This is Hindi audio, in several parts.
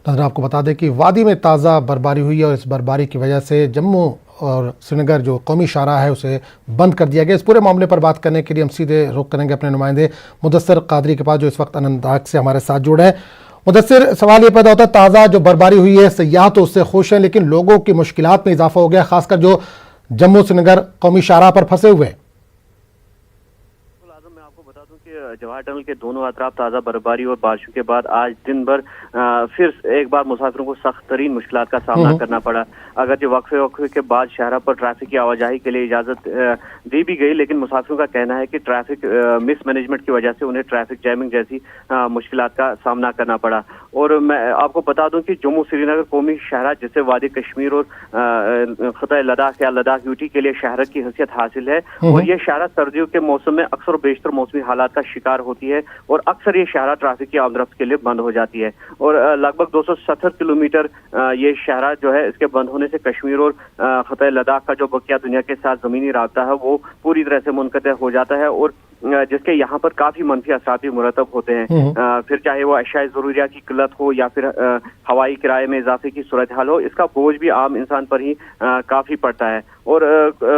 नाज़रीन, आपको बता दें कि वादी में ताज़ा बर्फबारी हुई है और इस बर्फबारी की वजह से जम्मू और श्रीनगर जो कौमी शाहराह है उसे बंद कर दिया गया। इस पूरे मामले पर बात करने के लिए हम सीधे रुख करेंगे अपने नुमाइंदे मुदस्सिर कादरी के पास, जो इस वक्त अनंतनाग से हमारे साथ जुड़े हैं। मुदस्सिर, सवाल ये पैदा होता है, ताज़ा जो बर्फबारी हुई है सयाह तो उससे खुश हैं, लेकिन लोगों की मुश्किलात में इजाफा हो गया, खासकर जो जम्मू श्रीनगर कौमी शाहराह पर फंसे हुए हैं। मैं आपको बता दूं कि जवाहर टनल के दोनों अतराफ ताज़ा बर्फबारी और बारिशों के बाद आज दिन भर फिर एक बार मुसाफिरों को सख्त तरीन मुश्किलात का सामना करना पड़ा। अगर जो वक्फे के बाद शाहरा पर ट्रैफिक की आवाजाही के लिए इजाज़त दी भी गई, लेकिन मुसाफिरों का कहना है कि ट्रैफिक मिसमैनेजमेंट की वजह से उन्हें ट्रैफिक जैमिंग जैसी मुश्किलात का सामना करना पड़ा। और मैं आपको बता दूं कि जम्मू श्रीनगर कौमी शाहरा, जिसे वादी कश्मीर और खिता लद्दाख या लद्दाख यूटी के लिए शहर की हैसियत हासिल है, और ये शाहरा सर्दियों के मौसम में अक्सर बेशतर मौसमी हालात का शिकार होती है और अक्सर ये शाहरा ट्रैफिक की आमदरफ्त के लिए बंद हो जाती है। और लगभग 270 किलोमीटर ये शहरा जो है, इसके बंद होने से कश्मीर और खिता लद्दाख का जो बकिया दुनिया के साथ जमीनी राब्ता है वो पूरी तरह से मुनक़ते हो जाता है, और जिसके यहाँ पर काफी मनफी असरात भी मुरतब होते हैं। फिर चाहे वो अशाए ज़रूरिया की किल्लत हो या फिर हवाई किराए में इजाफे की सूरत हाल हो, इसका बोझ भी आम इंसान पर ही काफी पड़ता है। और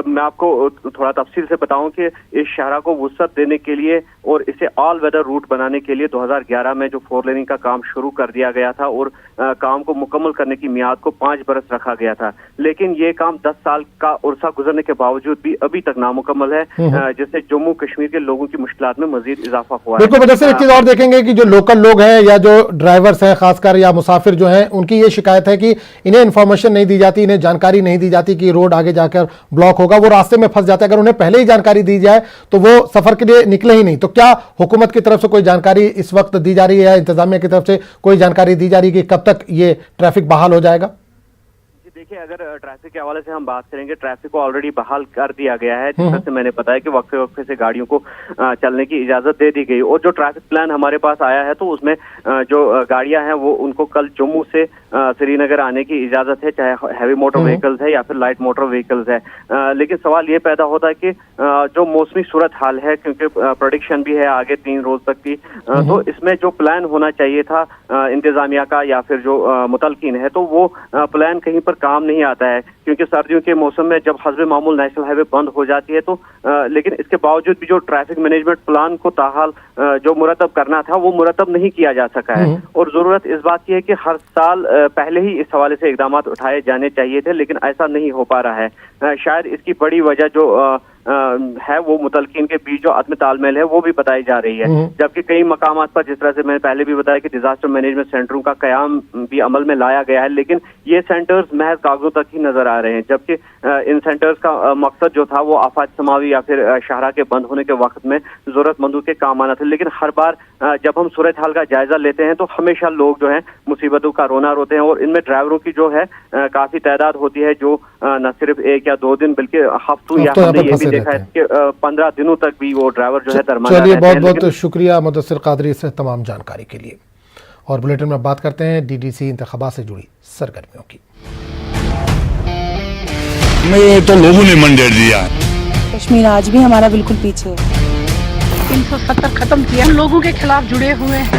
मैं आपको थोड़ा तफसील से बताऊं कि इस शहरा को वुसअत देने के लिए और इसे ऑल वेदर रूट बनाने के लिए 2011 में जो 4 लेनिंग का काम शुरू कर दिया गया था और काम को मुकम्मल करने की मियाद को 5 बरस रखा गया था, लेकिन ये काम 10 साल का उर्सा गुजरने के बावजूद भी अभी तक नामुकम्मल है, जिससे जम्मू कश्मीर के लोगों की मुश्किलात में मजीद इजाफा हुआ है। बिल्कुल, वजह से एक चीज और देखेंगे कि जो लोकल लोग हैं या जो ड्राइवर्स हैं खासकर या मुसाफिर जो हैं, उनकी ये शिकायत है कि इन्हें इन्फॉर्मेशन नहीं दी जाती, इन्हें जानकारी नहीं दी जाती कि रोड आगे जाकर ब्लॉक होगा, वो रास्ते में फंस जाते हैं। अगर उन्हें पहले ही जानकारी दी जाए तो वो सफर के लिए निकले ही नहीं। तो क्या हुकूमत की तरफ से कोई जानकारी इस वक्त दी जा रही है या इंतजामिया की तरफ से कोई जानकारी दी जा रही है कि कब तक ये ट्रैफिक बहाल हो जाएगा? देखिए, अगर ट्रैफिक के हवाले से हम बात करेंगे, ट्रैफिक को ऑलरेडी बहाल कर दिया गया है, जिस तरह से मैंने बताया कि वक्फे वक्फे से गाड़ियों को चलने की इजाजत दे दी गई। और जो ट्रैफिक प्लान हमारे पास आया है तो उसमें जो गाड़ियां हैं वो उनको कल जम्मू से श्रीनगर आने की इजाजत है, चाहे हैवी मोटर व्हीकल्स है या फिर लाइट मोटर व्हीकल्स है। लेकिन सवाल ये पैदा होता है कि जो मौसमी सूरत हाल है, क्योंकि प्रोडिक्शन भी है आगे 3 रोज तक की, तो इसमें जो प्लान होना चाहिए था इंतजामिया का या फिर जो मुतलकिन है, तो वो प्लान कहीं पर काम नहीं आता है, क्योंकि सर्दियों के मौसम में जब हस्बे मामूल नेशनल हाईवे बंद हो जाती है तो लेकिन इसके बावजूद भी जो ट्रैफिक मैनेजमेंट प्लान को ताहाल जो मुरतब करना था वो मुरतब नहीं किया जा सका है। और जरूरत इस बात की है कि हर साल पहले ही इस हवाले से इकदाम उठाए जाने चाहिए थे, लेकिन ऐसा नहीं हो पा रहा है। शायद इसकी बड़ी वजह जो है वो मुतलकिन के बीच जो आत्म तालमेल है वो भी बताई जा रही है, जबकि कई मकामात पर, जिस तरह से मैंने पहले भी बताया कि डिजास्टर मैनेजमेंट सेंटरों का कयाम भी अमल में लाया गया है, लेकिन ये सेंटर्स महज कागजों तक ही नजर आ रहे हैं, जबकि इन सेंटर्स का मकसद जो था वो आफात समावी या फिर शाहरा के बंद होने के वक्त में जरूरतमंदों के काम आना था। लेकिन हर बार जब हम सूरत हाल का जायजा लेते हैं तो हमेशा लोग जो है मुसीबतों का रोना रोते हैं, और इनमें ड्राइवरों की जो है काफी तादाद होती है जो न सिर्फ 1 या 2 दिन बल्कि हफ्तों या हमने ये भी देखा है कि 15 दिनों तक भी वो ड्राइवर जो है दरमाना। चलिए, बहुत बहुत शुक्रिया मुदस्सिर कादरी से तमाम जानकारी के लिए। और बुलेटिन में बात करते हैं डीडीसी इंतखाबात से जुड़ी सरगर्मियों की। तो लोगों ने मंडेट दिया, कश्मीर आज भी हमारा बिल्कुल पीछे है। 370 खत्म किया, लोगों के खिलाफ जुड़े हुए हैं।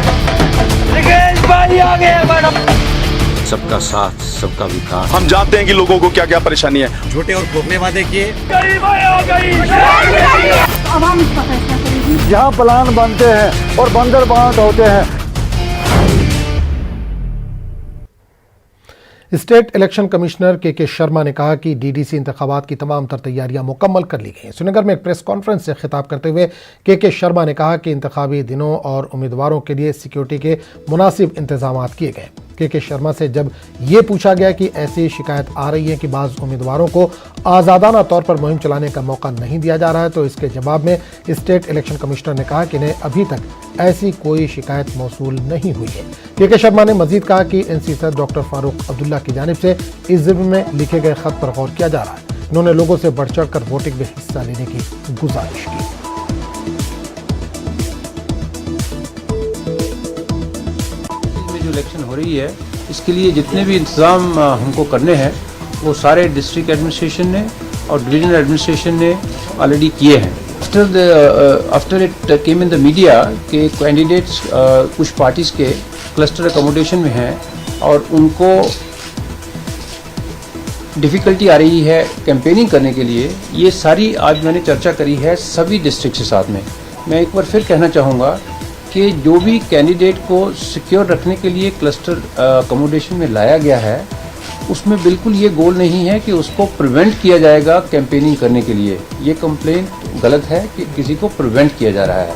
सबका साथ, सबका विकास। हम जानते हैं कि लोगों को क्या क्या परेशानी है। झूठे और खोखले वादे किए। आवाम इसका फैसला करेगी। जहाँ प्लान बनते हैं और बंदर बांट होते हैं। स्टेट इलेक्शन कमिश्नर के शर्मा ने कहा कि डीडीसी इंतखाबात की तमाम तर तैयारियां मुकम्मल कर ली गई हैं। श्रीनगर में एक प्रेस कॉन्फ्रेंस से खिताब करते हुए के शर्मा ने कहा कि इंतखाबी दिनों और उम्मीदवारों के लिए सिक्योरिटी के मुनासिब इंतजाम किए गए। के शर्मा से जब ये पूछा गया कि ऐसी शिकायत आ रही है कि बाज़ उम्मीदवारों को आज़ादाना तौर पर मुहिम चलाने का मौका नहीं दिया जा रहा है, तो इसके जवाब में स्टेट इलेक्शन कमिश्नर ने कहा कि इन्हें अभी तक ऐसी कोई शिकायत मौसूल नहीं हुई है। के शर्मा ने मजीद कहा कि एनसी सदर डॉक्टर फारूक अब्दुल्ला की जानिब से इस ज़िम्मे में लिखे गए खत पर गौर किया जा रहा है। उन्होंने लोगों से बढ़ चढ़ कर वोटिंग में हिस्सा लेने की गुजारिश की। जो इलेक्शन हो रही है इसके लिए जितने भी इंतज़ाम हमको करने हैं वो सारे डिस्ट्रिक्ट एडमिनिस्ट्रेशन ने और डिवीजनल एडमिनिस्ट्रेशन ने ऑलरेडी किए हैं। After it came in the media के कैंडिडेट्स कुछ पार्टीज़ के क्लस्टर अकोमोडेशन में हैं, और उनको डिफ़िकल्टी आ रही है कैंपेनिंग करने के लिए, ये सारी आज मैंने चर्चा करी है सभी डिस्ट्रिक्ट के साथ में। मैं एक बार फिर कहना चाहूँगा कि जो भी कैंडिडेट को सिक्योर रखने के लिए क्लस्टर अकोमोडेशन में लाया गया है, उसमें बिल्कुल ये गोल नहीं है कि उसको प्रिवेंट किया जाएगा कैंपेनिंग करने के लिए। ये कंप्लेंट गलत है कि किसी को प्रिवेंट किया जा रहा है।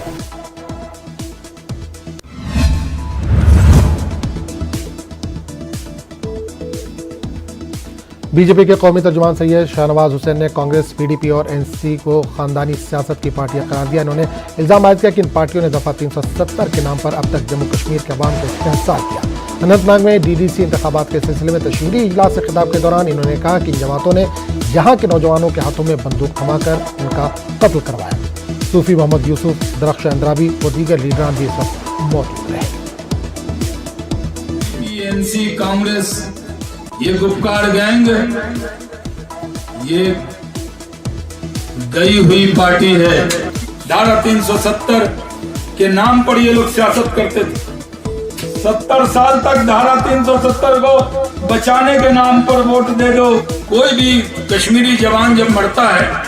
बीजेपी के कौमी तर्जुमान सैयद शाहनवाज हुसैन ने कांग्रेस, पीडीपी और एनसी को खानदानी सियासत की पार्टियां करार दिया। इन्होंने इल्जाम आयद किया कि इन पार्टियों ने दफा 370 के नाम पर अब तक जम्मू कश्मीर के अवाम को इस्तेहसाल किया। अनंतनाग में डीडीसी इंतखाबात के सिलसिले में तशहीरी इजलास से खिताब के दौरान इन्होंने कहा कि इन जमातों ने यहाँ के नौजवानों के हाथों में बंदूक थमाकर इनका कत्ल करवाया। सूफी मोहम्मद यूसुफ, दरख्श अंद्राबी और दीगर लीडरान भी इस वक्त मौजूद रहे। एनसी, कांग्रेस, ये गुपकार गैंग ये गई हुई पार्टी है। धारा 370 के नाम पर ये लोग सियासत करते थे। 70 साल तक धारा 370 को बचाने के नाम पर वोट दे दो। कोई भी कश्मीरी जवान जब मरता है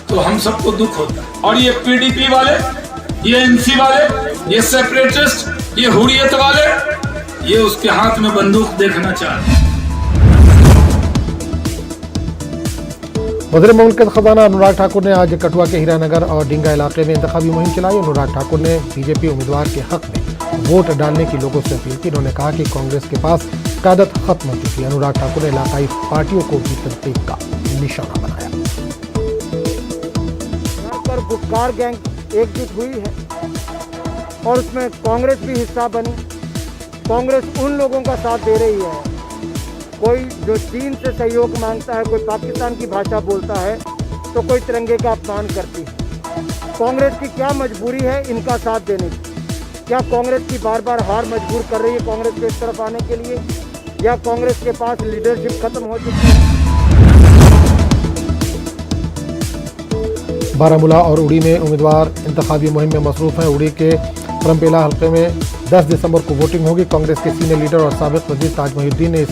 तो हम सबको दुख होता है। और ये पीडीपी वाले, ये एनसी वाले, ये सेपरेटिस्ट, ये हुर्रियत वाले, ये उसके हाथ में बंदूक देखना चाहते हैं। वज़ीर मुमलिकत खजाना अनुराग ठाकुर ने आज कठुआ के हीरानगर और डिंगा इलाके में इंतखाबी मुहिम चलाई। अनुराग ठाकुर ने बीजेपी उम्मीदवार के हक में वोट डालने की लोगों से अपील की। उन्होंने कहा कि कांग्रेस के पास क़यादत खत्म हो चुकी है। अनुराग ठाकुर ने इलाकाई पार्टियों को भी तनकीद का निशाना बनाया। पर गुपकार गैंग एकजुट हुई है और उसमें कांग्रेस भी हिस्सा बनी। कांग्रेस उन लोगों का साथ दे रही है, कोई जो चीन से सहयोग मांगता है, कोई पाकिस्तान की भाषा बोलता है, तो कोई तिरंगे का अपमान करती है। कांग्रेस की क्या मजबूरी है इनका साथ देने की? क्या कांग्रेस की बार बार हार मजबूर कर रही है कांग्रेस को इस तरफ आने के लिए, या कांग्रेस के पास लीडरशिप खत्म हो चुकी है? बारामूला और उड़ी में उम्मीदवार इंतखाबी मुहिम में मसरूफ हैं। उड़ी के परमपेला हल्के में 10 दिसंबर को वोटिंग होगी। कांग्रेस के सीनियर लीडर और साबिक वजीर ताज मोहिउद्दीन ने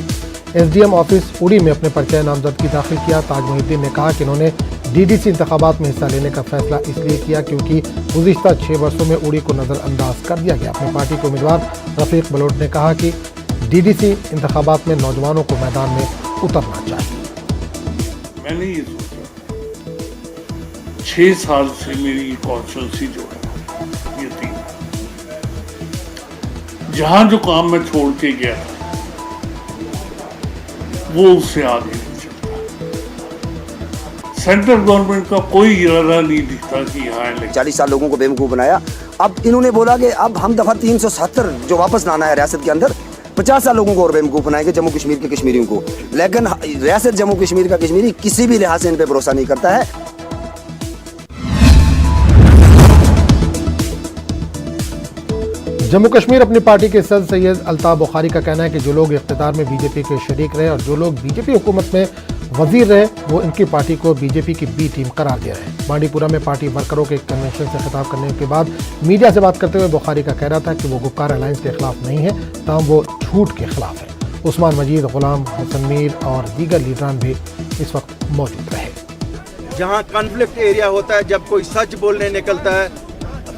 एसडीएम ऑफिस उड़ी में अपने पर्चा नामजदगी दाखिल किया। ताज मोहिउद्दीन ने कहा कि इन्होंने डीडीसी इंतखाबात में हिस्सा लेने का फैसला इसलिए किया क्योंकि गुज़िश्ता 6 वर्षों में उड़ी को नज़रअंदाज कर दिया गया। अपनी पार्टी के उम्मीदवार रफीक बलोच ने कहा कि डीडीसी इंतखाबात में नौजवानों को मैदान में उतरना चाहिए। मैंने ये सोचा, 6 साल से मेरी कॉन्स्टिट्यूंसी जो है ये थी, जहां जो काम मैं छोड़ के गया वो उससे आगे नहीं चलता। सेंट्रल गवर्नमेंट का कोई इरादा नहीं दिखता कि यहाँ 40 साल लोगों को बेवकूफ बनाया। अब इन्होंने बोला कि अब हम दफा 370 जो वापस लाना है रियासत के अंदर, 50 साल लोगों को और बेवकूफ बनाएंगे जम्मू कश्मीर के कश्मीरियों को। लेकिन रियासत जम्मू कश्मीर का कश्मीरी किसी भी लिहाज से इन पे भरोसा नहीं करता है। जम्मू कश्मीर अपनी पार्टी के सदर सैयद अल्ताफ बुखारी का कहना है कि जो लोग इख्तियार में बीजेपी के शरीक रहे और जो लोग बीजेपी हुकूमत में वजीर रहे वो इनकी पार्टी को बीजेपी की बी टीम करार दे रहे हैं। बांडीपुरा में पार्टी वर्करों के एक कन्वेंशन से खिताब करने के बाद मीडिया से बात करते हुए बुखारी का कहना था कि वो गुपकार अलायंस के खिलाफ नहीं है, ताहम वो झूठ के खिलाफ है। उस्मान मजीद, गुलाम हसन मीर और दीगर लीडरान भी इस वक्त मौजूद रहे। जहाँ कॉन्फ्लिक्ट एरिया होता है, जब कोई सच बोलने निकलता है,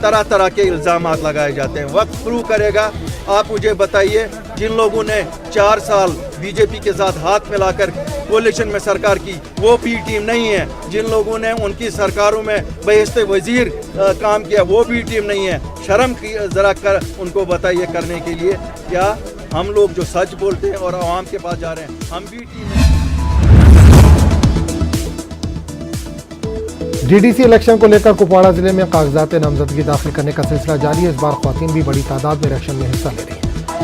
तरह तरह के इल्ज़ामात लगाए जाते हैं। वक्त प्रूव करेगा। आप मुझे बताइए, जिन लोगों ने 4 साल बीजेपी के साथ हाथ मिलाकर कोalition में सरकार की, वो भी टीम नहीं है। जिन लोगों ने उनकी सरकारों में बहिश्ते वजीर काम किया, वो भी टीम नहीं है। शर्म की ज़रा कर उनको बताइए करने के लिए, क्या हम लोग जो सच बोलते हैं और आवाम के पास जा रहे हैं, हम भी टीम है। डीडीसी इलेक्शन को लेकर कुपवाड़ा जिले में कागजात नामजदगी दाखिल करने का सिलसिला जारी है। इस बार ख्वातीन भी बड़ी तादाद में इलेक्शन में हिस्सा ले रही हैं।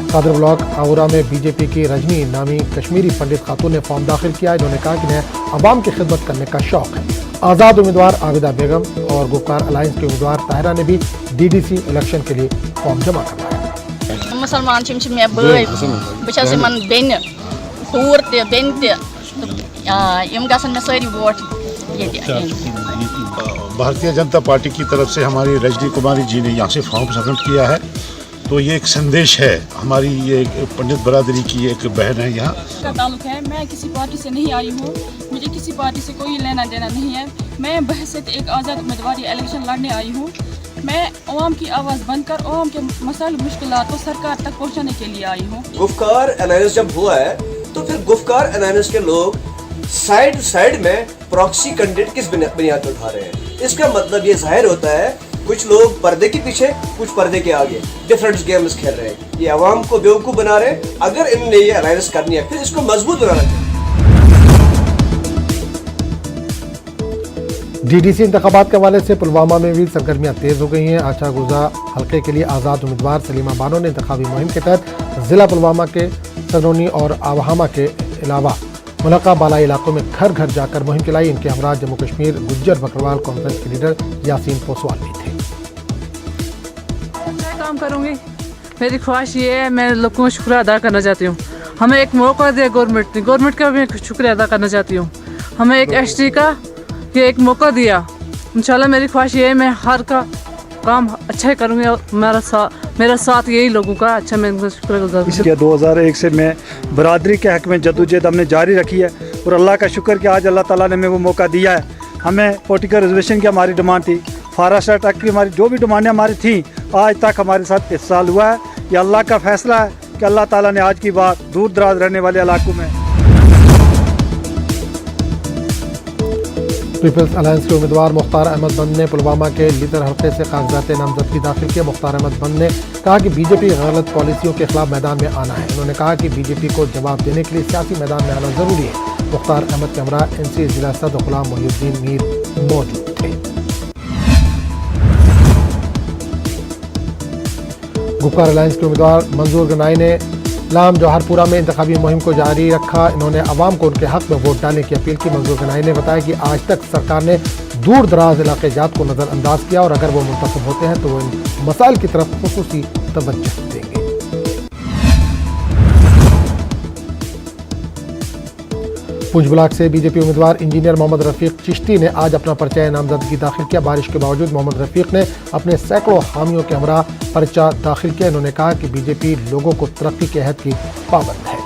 कादर ब्लॉक आउरा में बीजेपी की रजनी नामी कश्मीरी पंडित खातून ने फॉर्म दाखिल किया। इन्होंने कहा कि इन्हें अवाम की खिदमत करने का शौक है। आज़ाद उम्मीदवार आबिदा बेगम और गुपकार अलायंस के उम्मीदवार ताहिरा ने भी डीडीसी इलेक्शन के लिए फॉर्म जमा करवाया। मुसलमान मे बय बस बेन हूर बेन मे सारी वोट। भारतीय जनता पार्टी की तरफ से हमारी रजनी कुमारी जी ने यहाँ से फॉर्म सबमिट किया है तो ये एक संदेश है हमारी, ये पंडित बरादरी की एक बहन है यहाँ का ताल्लुक है। मैं किसी पार्टी से नहीं आई हूँ, मुझे किसी पार्टी से कोई लेना देना नहीं है। मैं बहसियत एक आज़ाद उम्मीदवार इलेक्शन लड़ने आई हूँ। मैं अवाम की आवाज़ बनकर अवाम के मसाइल मुश्किलात को सरकार तक पहुँचाने के लिए आई हूँ। गुफ्कार एनालिसिस जब हुआ है तो फिर गुफ्कार एनालिसिस के लोग साइड में प्रॉक्सी कैंडिडेट किस बुनियाद पर उठा रहे हैं। इसका मतलब ये जाहिर होता है कुछ लोग पर्दे के पीछे, कुछ पर्दे के आगे डिफरेंट गेम्स खेल रहे हैं। ये अवाम को बेवकूफ़ बना रहे हैं। अगर इन्होंने ये एनालिसिस करनी है फिर इसको मजबूत बनाना चाहिए। डीडीसी इंतखाबात के हवाले से पुलवामा में भी सरगर्मियां तेज हो गई हैं। आचा गुजा हल्के के लिए आज़ाद उम्मीदवार सलीमा बानो ने इंतखाबी मुहिम के तहत ज़िला पुलवामा के सदोनी और आवाहमा के अलावा मुलक्का बालाई इलाकों में घर घर जाकर मुहिम चलाई। इनके हमरा जम्मू कश्मीर गुज्जर बकरवाल कॉन्फ्रेंस के लीडर यासीन पोसवाल भी थे। मैं काम करूंगी, मेरी ख्वाहिश ये है, मैं लोगों का शुक्रिया अदा करना चाहती हूँ। हमें एक मौका दिया गवर्नमेंट का भी शुक्रिया अदा करना चाहती हूँ। हमें एक एसटी का ये एक मौका दिया। इंशाल्लाह मेरी ख्वाहिश ये है, मैं हर का काम अच्छा ही करूँगी और मेरा साथ यही लोगों का अच्छा, मैं इनका शुक्रगुजार। इसलिए 2001 से मैं बरादरी के हक़ में जद्दोजहद हमने जारी रखी है और अल्लाह का शुक्र कि आज अल्लाह ताला ने हमें वो मौका दिया है। हमें पोलिटिकल रिजर्वेशन की हमारी डिमांड थी, फॉरेस्ट एक्ट की हमारी जो भी डिमांडें हमारी थी, आज तक हमारे साथ इत्साल हुआ है। ये अल्लाह का फैसला है कि अल्लाह ताला ने आज की बात दूर दराज रहने वाले इलाकों में। पीपल्स अलायंस के उम्मीदवार मुख्तार अहमद बंद ने पुलवामा के लीदर हल्के से कागजात नामजदगी दाखिल किए। मुख्तार अहमद बंद ने कहा कि बीजेपी गलत पॉलिसियों के खिलाफ मैदान में आना है। उन्होंने कहा कि बीजेपी को जवाब देने के लिए सियासी मैदान में आना जरूरी है। मुख्तार अहमद के हमरा एनसी जिला सदर गुलाम मोहिउद्दीन मीर मौजूद थे। गुफ्कार अलायंस के उम्मीदवार मंजूर गनाई ने लाम जौहरपुरा में इंतखाबी मुहिम को जारी रखा। इन्होंने अवाम को उनके हक में वोट डालने की अपील की। मंजूर गनाई ने बताया कि आज तक सरकार ने दूर दराज इलाके जात को नज़रअंदाज किया और अगर वो मुंतखब होते हैं तो वो इन मसाइल की तरफ खुसूसी तवज्जो देंगे। पुंछ ब्लॉक से बीजेपी उम्मीदवार इंजीनियर मोहम्मद रफीक चिश्ती ने आज अपना पर्चा नामजदगी दाखिल किया। बारिश के बावजूद मोहम्मद रफीक ने अपने सैकड़ों हामियों के हमरा पर्चा दाखिल किया। इन्होंने कहा कि बीजेपी लोगों को तरक्की के अहद की पाबंद है।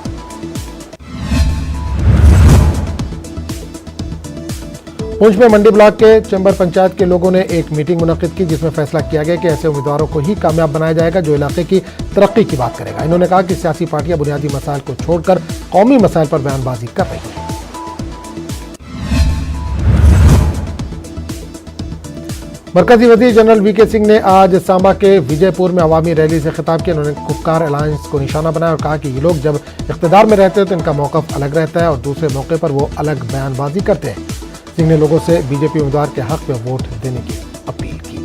पुंछ में मंडी ब्लॉक के चैम्बर पंचायत के लोगों ने एक मीटिंग मुनक्किद की जिसमें फैसला किया गया कि ऐसे उम्मीदवारों को ही कामयाब बनाया जाएगा जो इलाके की तरक्की की बात करेगा। इन्होंने कहा कि सियासी पार्टियां बुनियादी मसाइल को छोड़कर कौमी मसाइल पर बयानबाजी कर रही हैं। मरकजी वजीर जनरल वीके सिंह ने आज सांबा के विजयपुर में अवामी रैली से खिताब किया। उन्होंने गुफ्कार अलायंस को निशाना बनाया और कहा कि ये लोग जब इख्तिदार में रहते हैं तो इनका मौक़िफ़ अलग रहता है और दूसरे मौके पर वो अलग बयानबाजी करते हैं। सिंह ने लोगों से बीजेपी उम्मीदवार के हक में वोट देने की अपील की।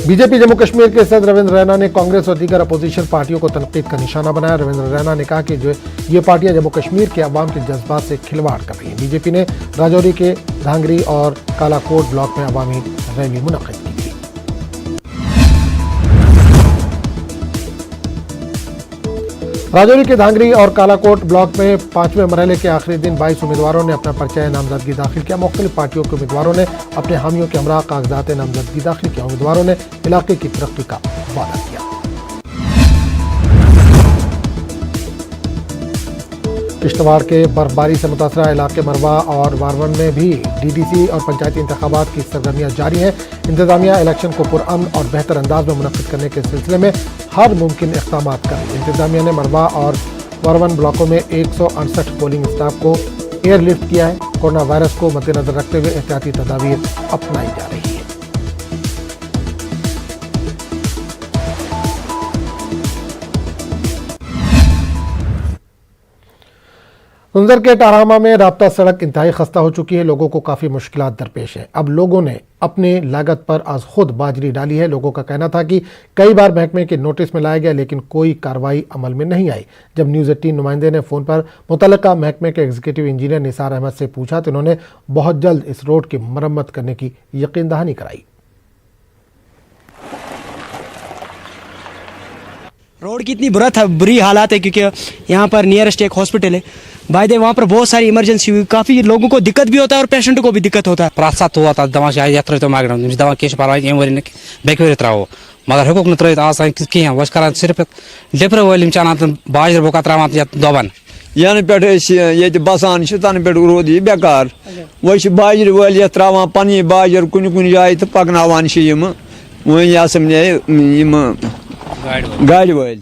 बीजेपी जम्मू कश्मीर के सदर रविंद्र रैना ने कांग्रेस और दीगर अपोजिशन पार्टियों को तनकीद का निशाना बनाया। रविंद्र रैना ने कहा कि जो ये पार्टियां जम्मू कश्मीर के अवाम के जज्बात से खिलवाड़ कर रही हैं। बीजेपी ने राजौरी के धांगरी और कालाकोट ब्लॉक में अवामी रैली मुनक्किद की थी। राजौरी के धांगरी और कालाकोट ब्लॉक में 5वें मरहले के आखिरी दिन 22 उम्मीदवारों ने अपना पर्चा नामजदगी दाखिल किया। मुख्तलिफ पार्टियों के उम्मीदवारों ने अपने हामियों के हमरा कागजात नामजदगी दाखिल किया। उम्मीदवारों ने इलाके की तरक्की का वादा किया। किश्तवाड़ के बर्फबारी से मुतासरा इलाके मरवा और वारवन में भी डीडीसी और पंचायती इंतखाबात की सरगर्मियां जारी हैं। इंतजामिया इलेक्शन को पुरअमन और बेहतर अंदाज में मुनक्किद करने के सिलसिले में हर मुमकिन इक़दाम कर रही है। इंतजामिया ने मरवा और वारवन ब्लॉकों में 168 पोलिंग स्टाफ को एयरलिफ्ट किया है। कोरोना वायरस को मद्देनजर रखते हुए एहतियाती तदाबीर अपनाई जा रही है। सुंदर के टारामा में राब्ता सड़क इंतहाई खस्ता हो चुकी है। लोगों को काफ़ी मुश्किलात दरपेश है। अब लोगों ने अपने लागत पर आज खुद बाजरी डाली है। लोगों का कहना था कि कई बार महकमे के नोटिस में लाया गया लेकिन कोई कार्रवाई अमल में नहीं आई। जब न्यूज़ 18 नुमाइंदे ने फ़ोन पर मुतल्लिका महकमे के एग्जीक्यूटिव इंजीनियर निसार अहमद से पूछा तो उन्होंने बहुत जल्द इस रोड की मरम्मत करने की यकीन दहानी कराई। रोड की इतनी बुरी हालात है क्योंकि यहाँ पर नियरेस्ट एक हॉस्पिटल है भाई दे, वहाँ पर बहुत सारी इमरजेंसी हुई, काफ़ी लोगों को दिक्कत भी होता है और पेशेंट को भी दिक्कत होता है। प्रासाद हुआ था दवा शायद तो मांग दवा किस परवाह वर बेकवर त्रो मगर हेको त्रित आसान कहें वह कर सिर्फ लिपर वलिम चान बाजर बोका त्रावान दोबन यन पे बसान तन पे रोद यह बेकार वह बाजर वल त्रावान पन बाजर कुन कुन जाए तो पकनावान गाड़ी वल।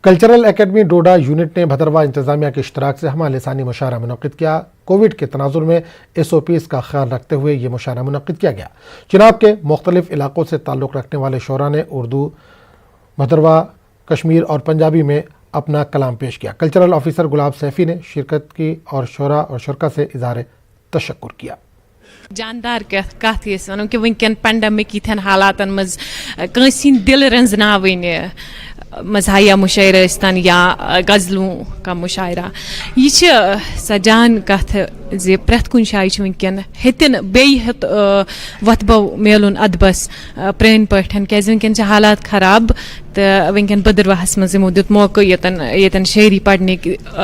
कल्चरल एकेडमी डोडा यूनिट ने भदरवा इंतजामिया के इश्तराक से हमा लिसानी मुशायरा मुनक़िद किया। कोविड के तनाजुर में SOPs का ख्याल रखते हुए ये मुशायरा मुनक़िद किया गया। चिनाब के मुख्तलिफ इलाकों से ताल्लुक़ रखने वाले शोरा ने उर्दू, भदरवा, कश्मीर और पंजाबी में अपना कलाम पेश किया। कल्चरल ऑफिसर गुलाब सैफी ने शिरकत की और शोरा और शुरका से इज़हार तशक्कुर किया। जानदार कथ वो कि वनकन पेंडेमिक यन हालातन मज दिल रंजनावन मजहिया मुशायरा स्तन या गज़लों का मुशायरा यह सा जान कथ जे प्रथ कुन जाए वनकन हेतन बेत वतबो मेलुन अदबस प्रेन पठन क्या वनकन हालात खराब तो वनकन बदरवाहस मज यमो दित मौका यतन शायरी पढ़ने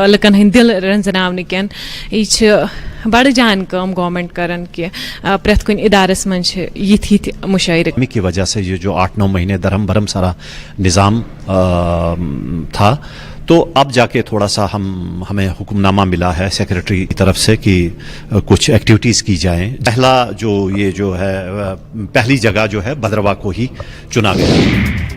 लुकन हंद दिल रंजनावन कन यह बड़ जान कम गवर्नमेंट करन कि प्रथ कुन इदारस मन यिथ मुशायरे की वजह से ये जो 8-9 महीने दरम भरम सारा निज़ाम था, तो अब जाके थोड़ा सा हमें हुक्मनामा मिला है सेक्रेटरी की तरफ से कि कुछ एक्टिविटीज़ की जाएं। पहला जो है पहली जगह जो है भदरवा को ही चुना गया।